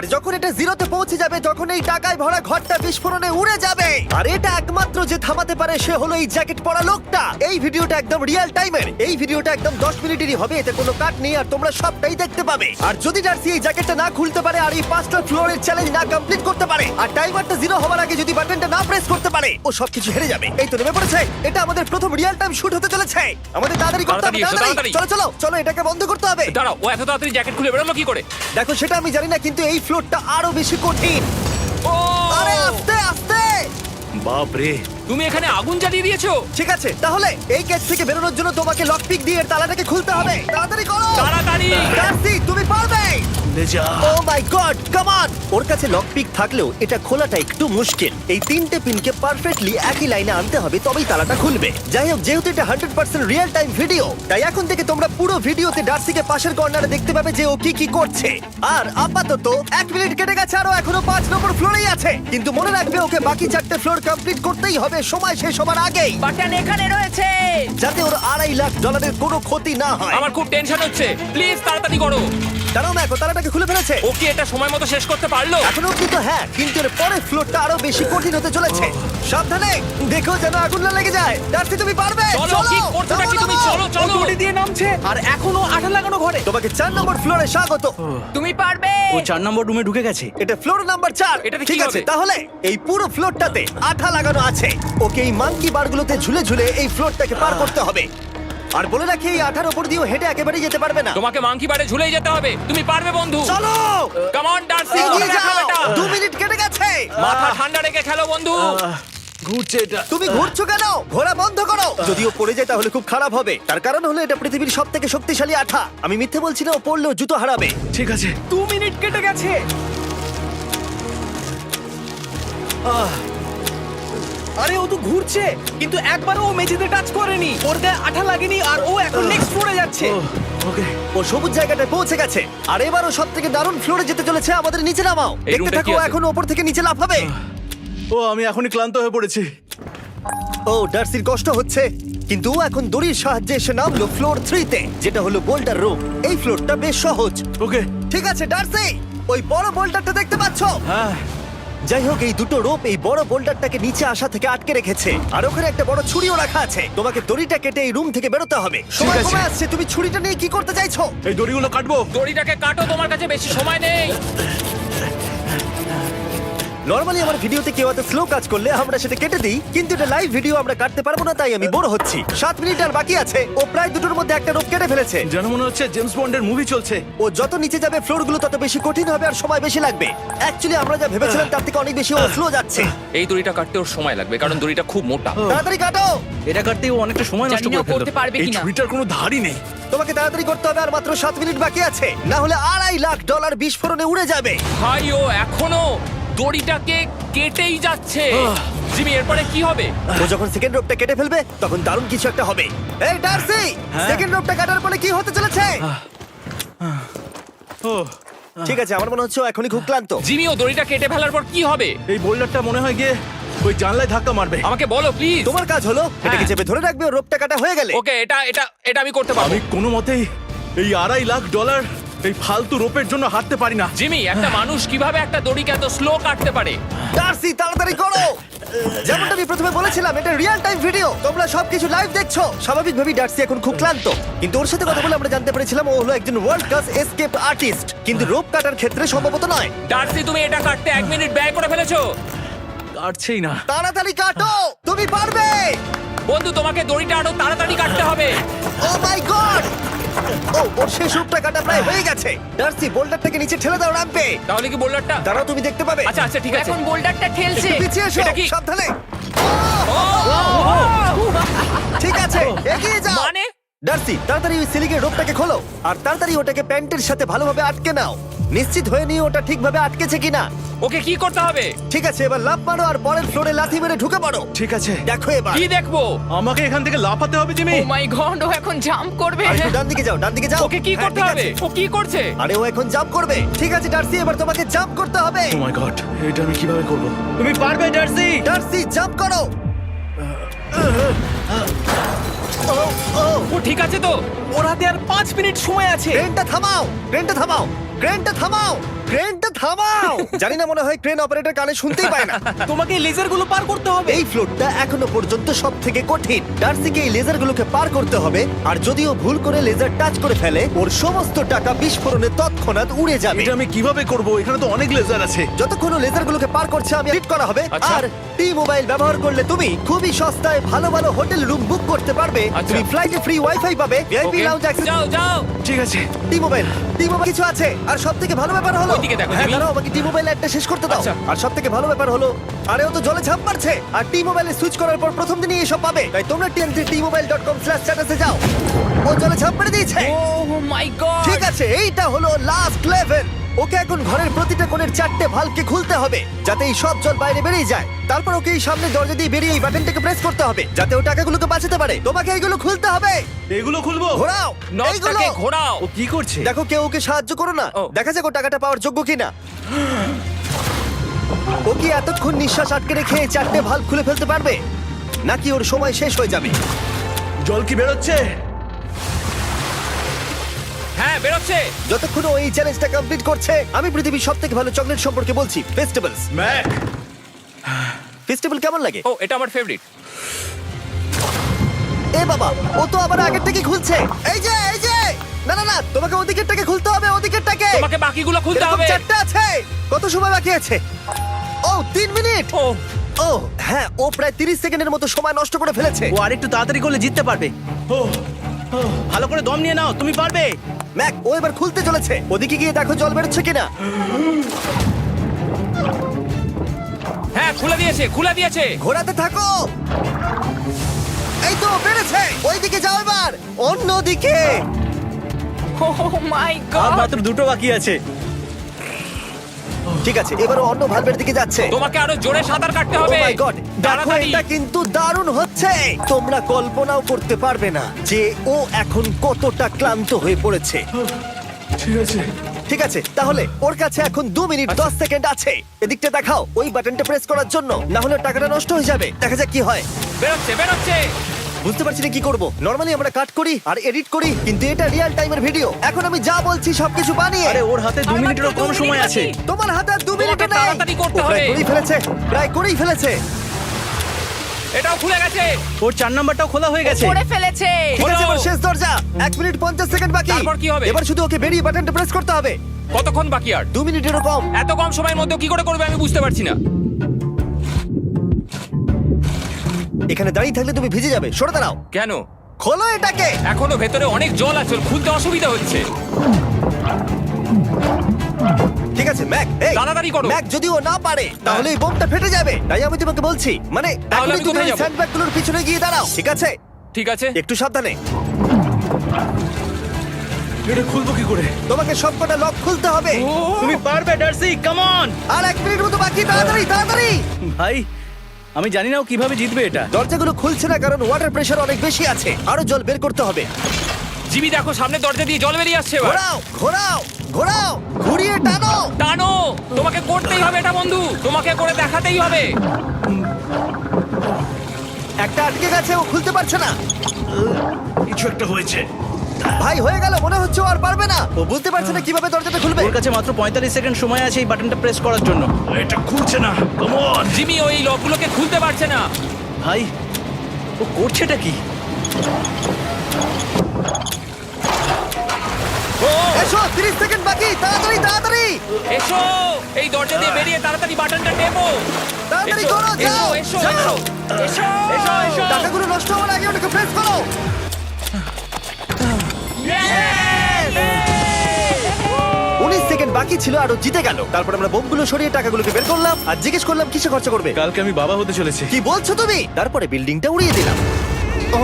আর যখন এটা জিরোতে পৌঁছে যাবে তখন এই টাকায় ভরা ঘরটা বিস্ফোরণে উড়ে যাবে। আর এটা একমাত্র যে থামাতে পারে সে হলো এই জ্যাকেট পরা লোকটা। এই ভিডিওটা একদম রিয়েল টাইমের, এই ভিডিওটা একদম 10 মিনিটেরই হবে, এতে কোনো কাট নেই আর তোমরা সবটাই দেখতে পাবে। আর যদি ডার্সি এই জ্যাকেটটা না খুলতে পারে আর এই 5টা ফ্লোরের চ্যালেঞ্জ না কমপ্লিট করতে পারে আর টাইমারটা জিরো হওয়ার আগে যদি বাটনটা না প্রেস করতে পারে, ও সবকিছু হেরে যাবে। এই তো নেমে পড়েছে, এটা আমাদের প্রথম রিয়েল টাইম শুট হতে চলেছে। আমাদের তাড়াতাড়ি করতে হবে, তাড়াতাড়ি চলো চলো চলো, এটাকে বন্ধ করতে হবে। দাঁড়াও, ও এত তাড়াতাড়ি জ্যাকেট খুলে বেরোলো কি করে? দেখো সেটা আমি জানি না, কিন্তু এই ফ্লোরটা আরো বেশি কঠিন। ও আরে আস্তে আস্তে। বাপ রে, তুমি এখানে আগুন জ্বালিয়ে দিয়েছো। ঠিক আছে, তাহলে এই কেস থেকে বেরোনোর জন্য তোমাকে লক পিক দিয়ে এর তালাটাকে খুলতে হবে। তাড়াতাড়ি করো তাড়াতাড়ি। ডার্সি, তুমি পারবে। লে যা। ও মাই গড, কাম অন। ওর কাছে লক পিক থাকলেও এটা খোলাটা একটু মুশকিল। এই 3টে পিনকে পারফেক্টলি একই লাইনে আনতে হবে, তবেই তালাটা খুলবে। যাই হোক, যেহেতু এটা 100% রিয়েল টাইম ভিডিও, তাই এখন থেকে তোমরা পুরো ভিডিওতে ডার্সিকে পাশের কর্নারে দেখতে পাবে যে ও কি কি করছে। আর আপাতত 1 মিনিট কেটে গেছে, আরো এখনো 5 নম্বর ফ্লোরেই আছে। কিন্তু মনে রাখবে ওকে বাকি 4টে ফ্লোর কমপ্লিট করতেই হবে সময় শেষ হবার আগেই, বাটন এখানে রয়েছে। যাতে ওর $2.5 লাখ কোনো ক্ষতি না হয়। আমার খুব টেনশন হচ্ছে, প্লিজ তাড়াতাড়ি করো। দাঁড়াও, দেখো তালাটাকে খুলে ফেলেছে। ও কি এটা সময় মতো শেষ করতে পারলো? এখনো অব্দি তো হ্যাঁ, কিন্তু এর পরের ফ্লোরটা আরো বেশি কঠিন হতে চলেছে। সাবধানে, দেখো যেন আগুন না লেগে যায়। ডার্সি, তুমি পারবে। চলো, কি করছো নাকি তুমি? চলো চলো। দড়ি দিয়ে নামছে আর এখনো আঠা লাগানো ঘরে। তোমাকে 4 নম্বর ফ্লোরে স্বাগত। তুমি পারবে। ও 4 নম্বর রুমে ঢুকে গেছে। এটা ফ্লোর নাম্বার 4। এটাতে কি ঠিক আছে, হবে? তাহলে এই পুরো ফ্লোরটাতে আঠা লাগানো আছে। ওকে এই মাঙ্কি বারগুলোতে ঝুলে ঝুলে এই ফ্লোরটাকে পার করতে হবে। আর বলে রাখি, এই আঠার উপর দিয়েও হেঁটে একেবারেই যেতে পারবে না। তোমাকে মাংকি বারে ঝুলেই যেতে হবে। তুমি পারবে বন্ধু। চলো কাম অন ডার্সি, এগিয়ে করে দেখাও যাও। এটা। 2 মিনিট কেটে গেছে। মাথা ঠান্ডা রেখে খেলো বন্ধু। ঘুরছে এটা। তুমি ঘুরছো কেন? ঘোরা বন্ধ করো। যদিও পড়ে যায় তাহলে খুব খারাপ হবে। তার কারণ হলো এটা পৃথিবীর সবথেকে শক্তিশালী আঠা। আমি মিথ্যে বলছি না, ও পড়লেও জুতো হারাবে। ঠিক আছে। 2 মিনিট কেটে গেছে। আরে ও তো ঘুরছে, কিন্তু একবারও ও মেঝেতে টাচ করেনি। ওর গায়ে আঠা লাগেনি আর ও এখন নেক্সট ফ্লোরে যাচ্ছে। ওকে। ও সবুজ জায়গাটায় পৌঁছে গেছে। আর এবারও সব থেকে দারুণ ফ্লোরে যেতে চলেছে। আমাদের নিচে নামাও। এই দেখতে রুমটা থাকো, কি আছে? এখন ওপর থেকে নিচে লাফাবে। ও আমি এখনই ক্লান্ত হয়ে পড়েছি। ও ডার্সির কষ্ট হচ্ছে, কিন্তু ও এখন দড়ির সাহায্যে এসে নামলো ফ্লোর 3-তে, যেটা হলো বোল্ডার রুম। এই ফ্লোরটা বেশ সহজ। ওকে। ঠিক আছে ডার্সি, ওই বড় বোল্ডারটা দেখতে পাচ্ছো? হ্যাঁ। যাই হোক, এই দুটো রোপ এই বড় বোল্ডারটাকে নিচে আসা থেকে আটকে রেখেছে। আর ওখানে একটা বড় ছুরিও রাখা আছে। তোমাকে দড়িটা কেটে এই রুম থেকে বেরোতে হবে। সময় আছে। কমে আসছে, তুমি ছুরিটা নিয়ে কি করতে চাইছো? এই দড়িগুলো কাটবো। দড়িটাকে কাটো, তোমার কাছে বেশি সময় নেই। নরমালি আমার ভিডিওতে কেউ এত স্লো কাজ করলে আমরা সেটা কেটে দিই, কিন্তু এটা লাইভ ভিডিও, আমরা কাটতে পারবো না, তাই আমি বোর হচ্ছি। 7 মিনিট আর বাকি আছে। ও প্রায় দুটোর মধ্যে একটা রোপ কেটে ফেলেছে। যেন মনে হচ্ছে জেমস বন্ডের মুভি চলছে। ও যত নিচে যাবে ফ্লোরগুলো তত বেশি কঠিন হবে আর সময় বেশি লাগবে। অ্যাকচুয়ালি আমরা যা ভেবেছিলাম তার থেকে অনেক বেশি ও স্লো যাচ্ছে। এই দড়িটা কাটতে ওর সময় লাগবে, কারণ দড়িটা খুব মোটা। তাড়াতাড়ি কাটো। এটা কাটতেই ও অনেকটা সময় নষ্ট জানি না করে ফেললো। করতে পারবে এই কিনা। ছুরিটার কোনো ধারই নেই। তোমাকে তাড়াতাড়ি করতে হবে, আর মাত্র 7 মিনিট বাকি আছে, না হলে $2.5 লাখ বিস্ফোরণে উড়ে যাবে। ভাই ও এখনো দড়িটাকে কেটেই যাচ্ছে। জিমি, এরপরে কি হবে? ও যখন সেকেন্ড রোপটা কেটে ফেলবে তখন দারুণ কিছু একটা হবে। এই ডার্সি, সেকেন্ড রোপটা কাটার পরে কি হতে চলেছে? ও ঠিক আছে, আমার মনে হচ্ছে ও এখনই খুব ক্লান্ত। জিমি, ও দড়িটা কেটে ফেলার পর কি হবে? এই বোল্ডারটা মনে হয় গিয়ে ওই জানলায় ধাক্কা মারবে। আমাকে বলো প্লিজ। তোমার কাজ হলো এটাকে চেপে ধরে রাখবে, ও রোপটা কাটা হয়ে গেলে। ওকে, এটা এটা এটা আমি করতে পারবো। আমি কোনো মতেই এই $2.5 লাখ এই ফালতু রোপের জন্য হাঁটতে পারি না। জিমি, একটা মানুষ কিভাবে একটা দড়িকে এত স্লো কাটতে পারে? ডার্সি, তাড়াতাড়ি করো। যেমনটা আমি প্রথমে বলেছিলাম, এটা রিয়েল টাইম ভিডিও, তোমরা সবকিছু লাইভ দেখছো। স্বাভাবিকভাবেই ডার্সি এখন খুব ক্লান্ত, কিন্তু ওর সাথে কথা বলে আমরা জানতে পেরেছিলাম ও হলো একজন ওয়ার্ল্ড ক্লাস এসকেপ আর্টিস্ট, কিন্তু রোপ কাটার ক্ষেত্রে সম্ভবত নয়। ডার্সি, তুমি এটা কাটতে 1 মিনিট ব্যয় করে ফেলেছো। কাটছেই না। তাড়াতাড়ি কাটো, তুমি পারবে। বন্ধু, তোমাকে দড়িটা আরো তাড়াতাড়ি কাটতে হবে। ও মাই গড! ও, ওর শেষ রূপটা কাটা প্রায় হয়ে গেছে। ডার্সি, বোল্ডারটাকে নিচে ঠেলে দাও রাম্পে। তাহলে কি বোল্ডারটা? দাঁড়াও, তুমি দেখতে পাবে। আচ্ছা আচ্ছা, ঠিক আছে। এখন বোল্ডারটা ঠেলছে। একটু পিছিয়ে এসো, এটা কি? সাবধানে। ঠিক আছে, এগিয়ে যাও। মানে? ডার্সি, তাড়াতাড়ি ওই সিলিংয়ের রোপটাকে খোলো আর তাড়াতাড়ি ওটাকে প্যান্টের সাথে ভালোভাবে আটকে নাও। নিশ্চিত হয়ে নিও ওটা ঠিকভাবে আটকেছে কিনা। ওকে কি করতে হবে? ঠিক আছে, এবার লাফ মারো আর পরের ফ্লোরে লাথি মেরে ঢুকে পড়ো। ঠিক আছে। দেখো এবার। কি দেখবো? আমাকে এখান থেকে লাফাতে হবে জিমি। ও মাই গড, ও এখন জাম্প করবে। আর একটু ডান দিকে যাও, ডান দিকে যাও। ওকে কি হ্যাঁ, করতে ঠিক হবে? আছে। ও কি করছে? আরে ও এখন জাম্প করবে। ঠিক আছে ডার্সি, এবার তোমাকে জাম্প করতে হবে। ও মাই গড, এটা আমি কিভাবে করব? তুমি পারবে ডার্সি। ডার্সি, জাম্প করো। ও ঠিক আছে তো? ওর হাতে আর 5 মিনিট সময় আছে। ক্রেনটা থামাও, ক্রেনটা থামাও, ক্রেনটা থামাও। ক্রেনটা থামাও। জানি না, মনে হয় ক্রেন অপারেটর কানে শুনতেই পায় না। তোমাকে এই লেজারগুলো পার করতে হবে। এই ফ্লোরটা এখনো পর্যন্ত সব থেকে কঠিন। ডার্সিকে এই লেজারগুলোকে পার করতে হবে, আর যদিও ভুল করে লেজার টাচ করে ফেলে, ওর সমস্ত টাকা বিস্ফোরণে তৎক্ষণাৎ উড়ে যাবে। এটা আমি কিভাবে করব? এখানে তো অনেক লেজার আছে। যতক্ষণ ও লেজারগুলোকে পার করছে আমি এডিট করা হবে। আচ্ছা। আর টি মোবাইল ব্যবহার করলে তুমি খুবই সস্তায় ভালো ভালো হোটেল রুম বুক করতে পারবে। আচ্ছা। তুমি ফ্লাইটে ফ্রি ওয়াইফাই পাবে, ভিআইপি Okay, লাউঞ্জ অ্যাক্সেস। যাও যাও। ঠিক আছে। টি মোবাইল কিছু আছে। আর সবথেকে ভালো ব্যাপার হলো, ওইদিকে দেখো, হ্যাঁ জিমি। দাঁড়াও, আমাকে টি মোবাইল একটা শেষ করতে দাও। আচ্ছা। আর সবথেকে ভালো ব্যাপার হলো, আরে ও তো জলে ঝাঁপ মারছে। আর টি মোবাইলে সুইচ করার পর প্রথম দিনই এসব পাবে। তাই তোমরা tmobile.com/status এ যাও। ও জলে ঝাঁপ মেরে দিয়েছে। ও মাই গড। ঠিক আছে, এইটা হলো লাস্ট লেভেল। ওকে এখন ঘরের প্রতিটা কোণের 4টে ভালভকে খুলতে হবে, যাতে এই সব জল বাইরে বেরিয়ে যায়। তারপর ওকে এই সামনে দরজা দিয়ে বেরিয়ে এই বাটনটাকে প্রেস করতে হবে, যাতে ও টাকাগুলোকে বাঁচাতে পারে। তোমাকে এইগুলো খুলতে হবে। এগুলো খুলবো? ঘোরাও এইগুলো। নটটাকে ঘোরাও। ও কি করছে? দেখো কেউ ওকে সাহায্য করো না। ও। দেখা যাক ও টাকাটা পাওয়ার যোগ্য কিনা। ও কি এতক্ষণ নিঃশ্বাস আটকে রেখে এই 4টে ভালভ খুলে ফেলতে পারবে, নাকি ওর সময় শেষ হয়ে যাবে? জল কি বেরোচ্ছে? হ্যাঁ বেরোচ্ছে। যতক্ষণ ও এই চ্যালেঞ্জটা কমপ্লিট করছে, আমি পৃথিবীর সবথেকে ভালো চকলেট সম্পর্কে বলছি, ফেস্টিভ্যালস। ম্যাক, ফেস্টিভ্যাল কেমন লাগে? ও এটা আমার ফেভারিট। এ বাবা, ও তো আবার আগের থেকে খুলছে। এই যে না না না, তোমাকে ওদিকেরটাকে খুলতে হবে, ওদিকেরটাকে। তোমাকে বাকিগুলো খুলতে এরকম হবে। 4টা আছে। কত সময় বাকি আছে? ও 3 মিনিট। ও ও হ্যাঁ, ও প্রায় 30 সেকেন্ডের মতো সময় নষ্ট করে ফেলেছে। ও আরেকটু তাড়াতাড়ি করলে জিততে পারবে। ভালো করে দম নিয়ে নাও, তুমি পারবে। ম্যাক, ও এবার খুলতে চলেছে। ওদিকে গিয়ে দেখো জল বেরোচ্ছে কিনা। হ্যাঁ খুলে দিয়েছে। ঘোরাতে থাকো। এই তো বেড়েছে। ওইদিকে যাও এবার। অন্যদিকে। ও মাই আর গড। মাত্র দুটো বাকি আছে। ঠিক আছে, এবার ও অন্য ভালভের দিকে যাচ্ছে। তোমাকে আরো জোরে সাঁতার কাটতে ও হবে। মাই গড, দেখো তাড়াতাড়ি। এটা কিন্তু দারুণ হচ্ছে। তোমরা কল্পনাও করতে পারবে না যে ও এখন কতটা ক্লান্ত হয়ে পড়েছে। ঠিক আছে। ঠিক আছে, তাহলে ওর কাছে এখন 2 মিনিট 10 সেকেন্ড আছে। এদিকটা দেখাও, ওই বাটনটা প্রেস করার জন্য, না হলে টাকাটা নষ্ট হয়ে যাবে। দেখা যাক কি হয়। বেরোচ্ছে। বুঝতে পারছি না কি করব। নরমালি আমরা কাট করি আর এডিট করি, কিন্তু এটা রিয়েল টাইমের ভিডিও। এখন আমি যা বলছি সবকিছু বানিয়ে। আরে ওর হাতে 2 আর মিনিটেরও মাত্র কম 2 সময় মিনিট আছে। বাকি। তোমার হাতে আর 2 মিনিট তোমাকে তাড়াতাড়ি করতে হবে। প্রায় করেই ফেলেছে। এটাও খুলে গেছে। ওর 4 নাম্বারটাও খোলা হয়ে গেছে। করে ফেলেছে। ঠিক আছে, এবার শেষ দরজা। 1 মিনিট 50 সেকেন্ড বাকি। তারপর কি হবে? এবার শুধু ওকে বেরিয়ে বাটনটা প্রেস করতে হবে। কতক্ষণ বাকি আর? 2 মিনিটেরও কম। এত কম সময়ের মধ্যে কি করে করবে আমি বুঝতে পারছি না। এখানে দাঁড়িয়ে থাকলে তুমি ভিজে যাবে, সরে দাঁড়াও। কেন? খোলো এটাকে। এখনো ভেতরে অনেক জল আছে, ওর খুলতে অসুবিধা হচ্ছে। ঠিক আছে ম্যাক, এই তাড়াতাড়ি করো। ম্যাক, যদি ও না পারে তাহলে এই বোমটা ফেটে যাবে। তাই আমি তোমাকে বলছি, মানে তাহলে এখনই আমি তুমি কোথায় ওই যাবো? স্যান্ডব্যাগগুলোর পিছনে গিয়ে দাঁড়াও। ঠিক আছে, ঠিক আছে। একটু সাবধানে। এটা খুলবো কি করে? তোমাকে সবকটা লক খুলতে হবে। তুমি পারবে ডার্সি, কাম অন। আর 1 মিনিট মতো বাকি, তাড়াতাড়ি। ভাই আমি জানি না ও কিভাবে জিতবে এটা। দরজাগুলো খুলছে না কারণ ওয়াটার প্রেশার অনেক বেশি আছে। আরো জল বের করতে হবে। জিমি দেখো সামনে দরজা দিয়ে জল বেরিয়ে আসছে এবার। ঘোরাও, ঘুরিয়ে টানো। টানো। তোমাকে করতেই হবে এটা বন্ধু, তোমাকে করে দেখাতেই হবে। একটা আটকে গেছে, ও খুলতে পারছে না। কিছু একটা হয়েছে। ভাই হয়ে গেল, মনে হচ্ছে ও আর পারবে না। ও বুঝতে পারছে না কিভাবে দরজাটা খুলবে। ওর কাছে মাত্র 45 সেকেন্ড সময় আছে এই বাটনটা প্রেস করার জন্য। এটা খুলছে না। Come on. জিমি ওই লকগুলোকে খুলতে পারছে না। ভাই ও করছেটা কি? ও এসো, 30 সেকেন্ড বাকি, তাড়াতাড়ি। এসো, এই দরজা দিয়ে বেরিয়ে তাড়াতাড়ি বাটনটা টেপো। তাড়াতাড়ি এসো, করো, যাও, এসো, যাও। এসো, এসো, এসো। টাকাগুলো নষ্ট হওয়ার আগে ওটাকে প্রেস করো। 19 সেকেন্ড বাকি ছিল আর ও জিতে গেল। তারপর আমরা বোমগুলো সরিয়ে টাকাগুলোকে বের করলাম আর জিজ্ঞেস করলাম কিসে খরচা করবে। কালকে আমি বাবা হতে চলেছি। কি বলছো তুমি? তারপরে বিল্ডিংটা উড়িয়ে দিলাম। ও